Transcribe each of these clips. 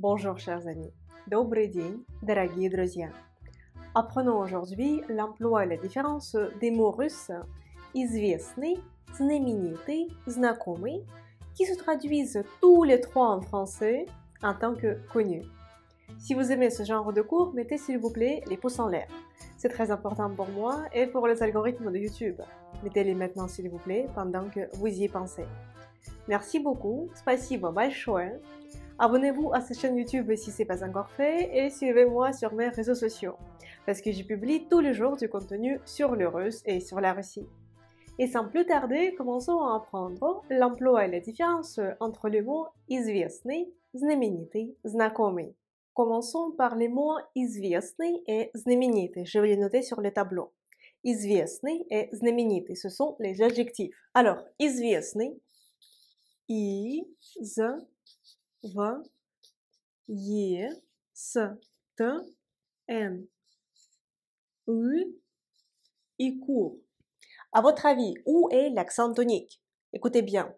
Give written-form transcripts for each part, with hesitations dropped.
Bonjour chers amis, добрый день, дорогие друзья. Apprenons aujourd'hui l'emploi et la différence des mots russes известный, знаменитый, знакомый, qui se traduisent tous les trois en français en tant que connu. Si vous aimez ce genre de cours, mettez s'il vous plaît les pouces en l'air. C'est très important pour moi et pour les algorithmes de YouTube. Mettez-les maintenant s'il vous plaît pendant que vous y pensez. Merci beaucoup, спасибо большое. Abonnez-vous à cette chaîne YouTube si ce n'est pas encore fait et suivez-moi sur mes réseaux sociaux parce que j'y publie tous les jours du contenu sur le russe et sur la Russie. Et sans plus tarder, commençons à apprendre l'emploi et la différence entre les mots известный, знаменитый, знакомый. Commençons par les mots известный et знаменитый. Je vais les noter sur le tableau. Известный et знаменитый, ce sont les adjectifs. Alors, известный, в, е, с, т, н, и court. À votre avis, où est l'accent tonique? Écoutez bien.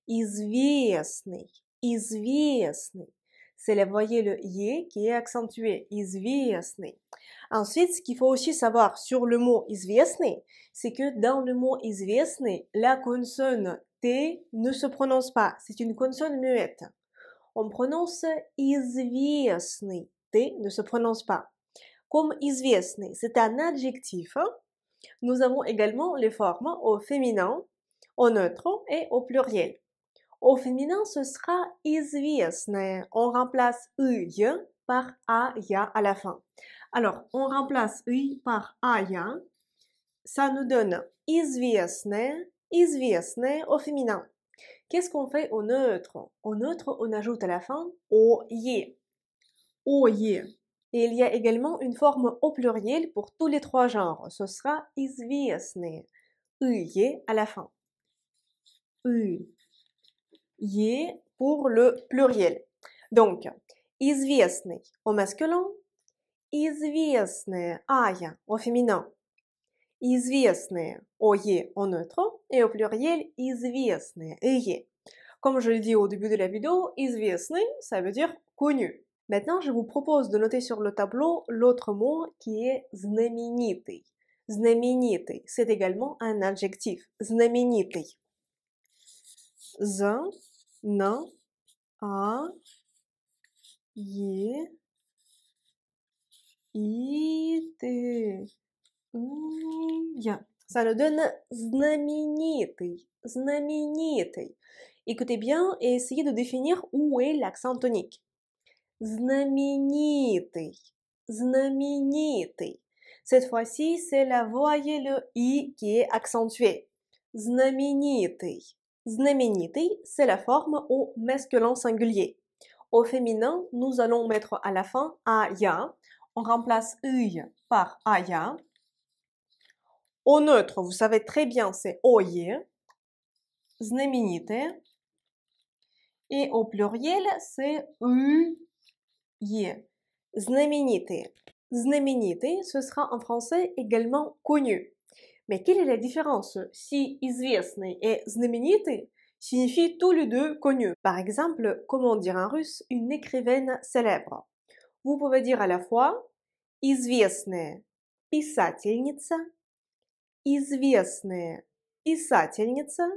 Известный, известный. C'est, vous voyez le «е» qui est accentué. Известный. Ensuite, ce qu'il faut aussi savoir sur le mot известный, c'est que dans le mot известный, la consonne T ne se prononce pas. C'est une consonne muette. On prononce известный. T ne se prononce pas. Comme известный, c'est un adjectif. Nous avons également les formes au féminin, au neutre et au pluriel. Au féminin, ce sera известное. On remplace «ы» par «ая» à la fin. Alors, on remplace «ы» par «ая». Ça nous donne известное, известное au féminin. Qu'est-ce qu'on fait au neutre? Au neutre, on ajoute à la fin «oye». «Oye». Et il y a également une forme au pluriel pour tous les trois genres. Ce sera известные. «ые» à la fin. «ые» pour le pluriel. Donc, известный au masculin, известная «ая» au féminin, известные «oye» au neutre et au pluriel известные «ые». Comme je le dis au début de la vidéo, известный, ça veut dire connu. Maintenant, je vous propose de noter sur le tableau l'autre mot qui est знаменитый. Знаменитый, c'est également un adjectif. Знаменитый. З, N, A, E, I, T, Y. Ça nous donne знаменитый. Знаменитый. Écoutez bien et essayez de définir où est l'accent tonique. Знаменитый. Знаменитый. Cette fois-ci, c'est la voyelle I qui est accentuée. Знаменитый. Знаменитый, c'est la forme au masculin singulier. Au féminin, nous allons mettre à la fin «ая». On remplace «ый» par «ая». Au neutre, vous savez très bien, c'est «oye». Знаменитое. Et au pluriel, c'est «ые». Знаменитые. Знаменитый, ce sera en français également connu. Mais quelle est la différence si известный et знаменитый signifient tous les deux connus? Par exemple, comment dire en russe une écrivaine célèbre? Vous pouvez dire à la fois известная писательница, известная писательница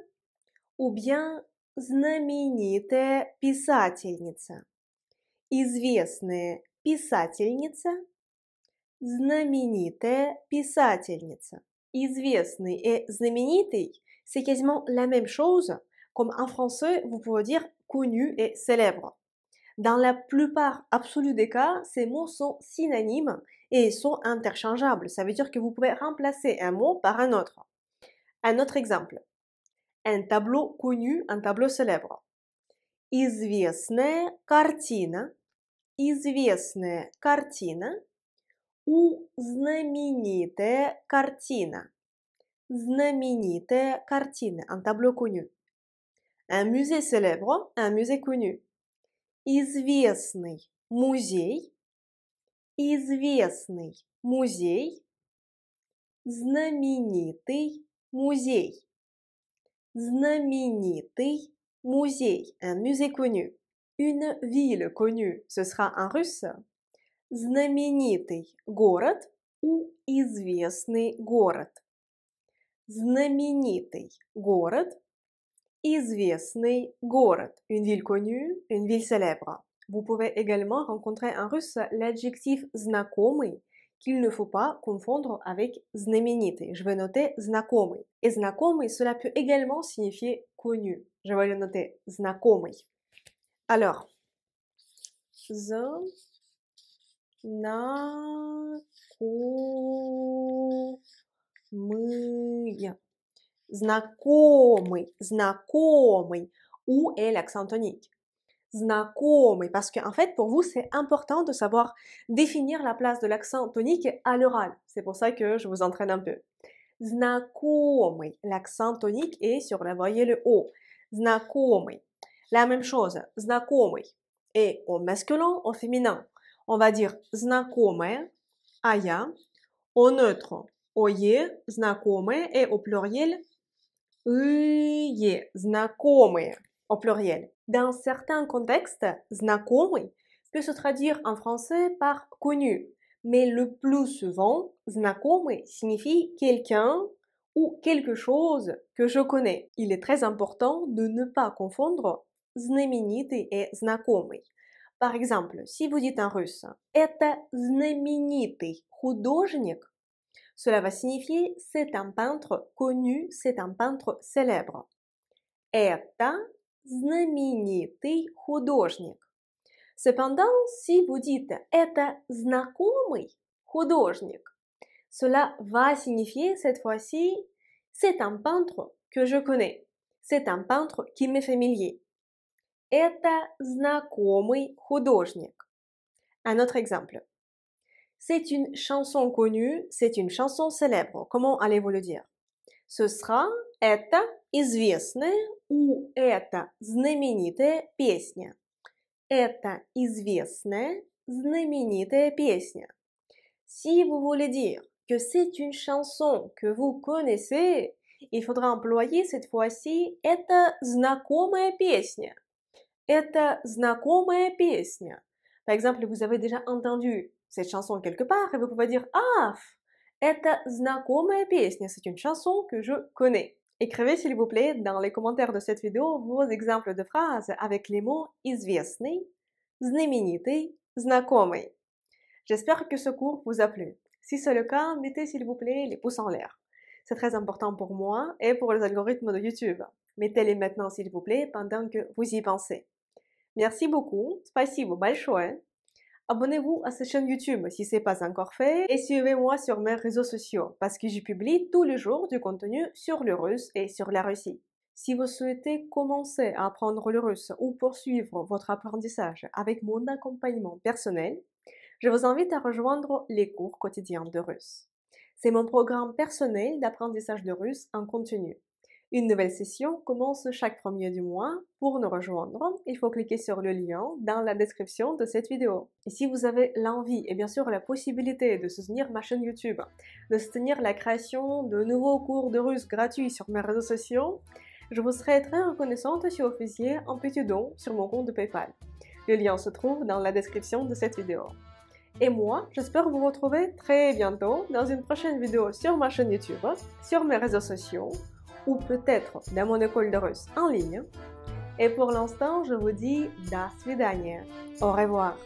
ou bien знаменитая писательница. Известная писательница, знаменитая писательница. Известный et знаменитый, c'est quasiment la même chose, comme en français, vous pouvez dire connu et célèbre. Dans la plupart absolue des cas, ces mots sont synonymes et sont interchangeables. Ça veut dire que vous pouvez remplacer un mot par un autre. Un autre exemple. Un tableau connu, un tableau célèbre. Известная картина, известная картина ou знаменитая картина. Знаменитая картина, un tableau connu. Un musée célèbre, un musée connu. Известный музей, известный музей, знаменитый музей. Знаменитый музей, un musée connu. une ville connue, ce sera en russe знаменитый город ou известный город. Знаменитый город, известный город. Une ville connue, une ville célèbre. Vous pouvez également rencontrer en russe l'adjectif знакомый qu'il ne faut pas confondre avec знаменитый. Je vais noter знакомый. Et знакомый, cela peut également signifier connu. Je vais le noter знакомый. Alors, знакомый, знакомый. Où est l'accent tonique? Знакомый, parce qu'en fait, pour vous, c'est important de savoir définir la place de l'accent tonique à l'oral. C'est pour ça que je vous entraîne un peu. Знакомый, l'accent tonique est sur la voyelle O. Знакомый. La même chose, знакомый. Et au masculin, au féminin. On va dire знакомая, ая, au neutre, ое, знакомые, et au pluriel, ие, знакомые, au pluriel. Dans certains contextes, знакомый peut se traduire en français par connu, mais le plus souvent, знакомый signifie quelqu'un ou quelque chose que je connais. Il est très important de ne pas confondre знаменитый et знакомый. Par exemple, si vous dites en russe « это знаменитый художник », cela va signifier « c'est un peintre connu, c'est un peintre célèbre ». « Это знаменитый художник ». Cependant, si vous dites « это знакомый художник », cela va signifier cette fois-ci « c'est un peintre que je connais, c'est un peintre qui m'est familier ». Это знакомый художник. Un autre exemple. C'est une chanson connue, c'est une chanson célèbre. Comment allez-vous le dire? Ce sera это известная ou это знаменитая песня. Это известная, знаменитая песня. Si vous voulez dire que c'est une chanson que vous connaissez, il faudra employer cette fois-ci это знакомая песня. Это знакомая песня. Par exemple, vous avez déjà entendu cette chanson quelque part et vous pouvez dire Ah, это знакомая песня. C'est une chanson que je connais. Écrivez s'il vous plaît dans les commentaires de cette vidéo vos exemples de phrases avec les mots известный, знаменитый, знакомый. J'espère que ce cours vous a plu. Si c'est le cas, mettez s'il vous plaît les pouces en l'air. C'est très important pour moi et pour les algorithmes de YouTube. Mettez-les maintenant s'il vous plaît pendant que vous y pensez. Merci beaucoup, спасибо большое. Abonnez-vous à cette chaîne YouTube si ce n'est pas encore fait et suivez-moi sur mes réseaux sociaux parce que j'y publie tous les jours du contenu sur le russe et sur la Russie. Si vous souhaitez commencer à apprendre le russe ou poursuivre votre apprentissage avec mon accompagnement personnel, je vous invite à rejoindre les cours quotidiens de russe. C'est mon programme personnel d'apprentissage de russe en continu. Une nouvelle session commence chaque premier du mois. Pour nous rejoindre, il faut cliquer sur le lien dans la description de cette vidéo. Et si vous avez l'envie et bien sûr la possibilité de soutenir ma chaîne YouTube, de soutenir la création de nouveaux cours de russe gratuits sur mes réseaux sociaux, je vous serai très reconnaissante si vous faisiez un petit don sur mon compte PayPal. Le lien se trouve dans la description de cette vidéo. Et moi, j'espère vous retrouver très bientôt dans une prochaine vidéo sur ma chaîne YouTube, sur mes réseaux sociaux, ou peut-être dans mon école de russe en ligne. Et pour l'instant, je vous dis до свидания. Au revoir.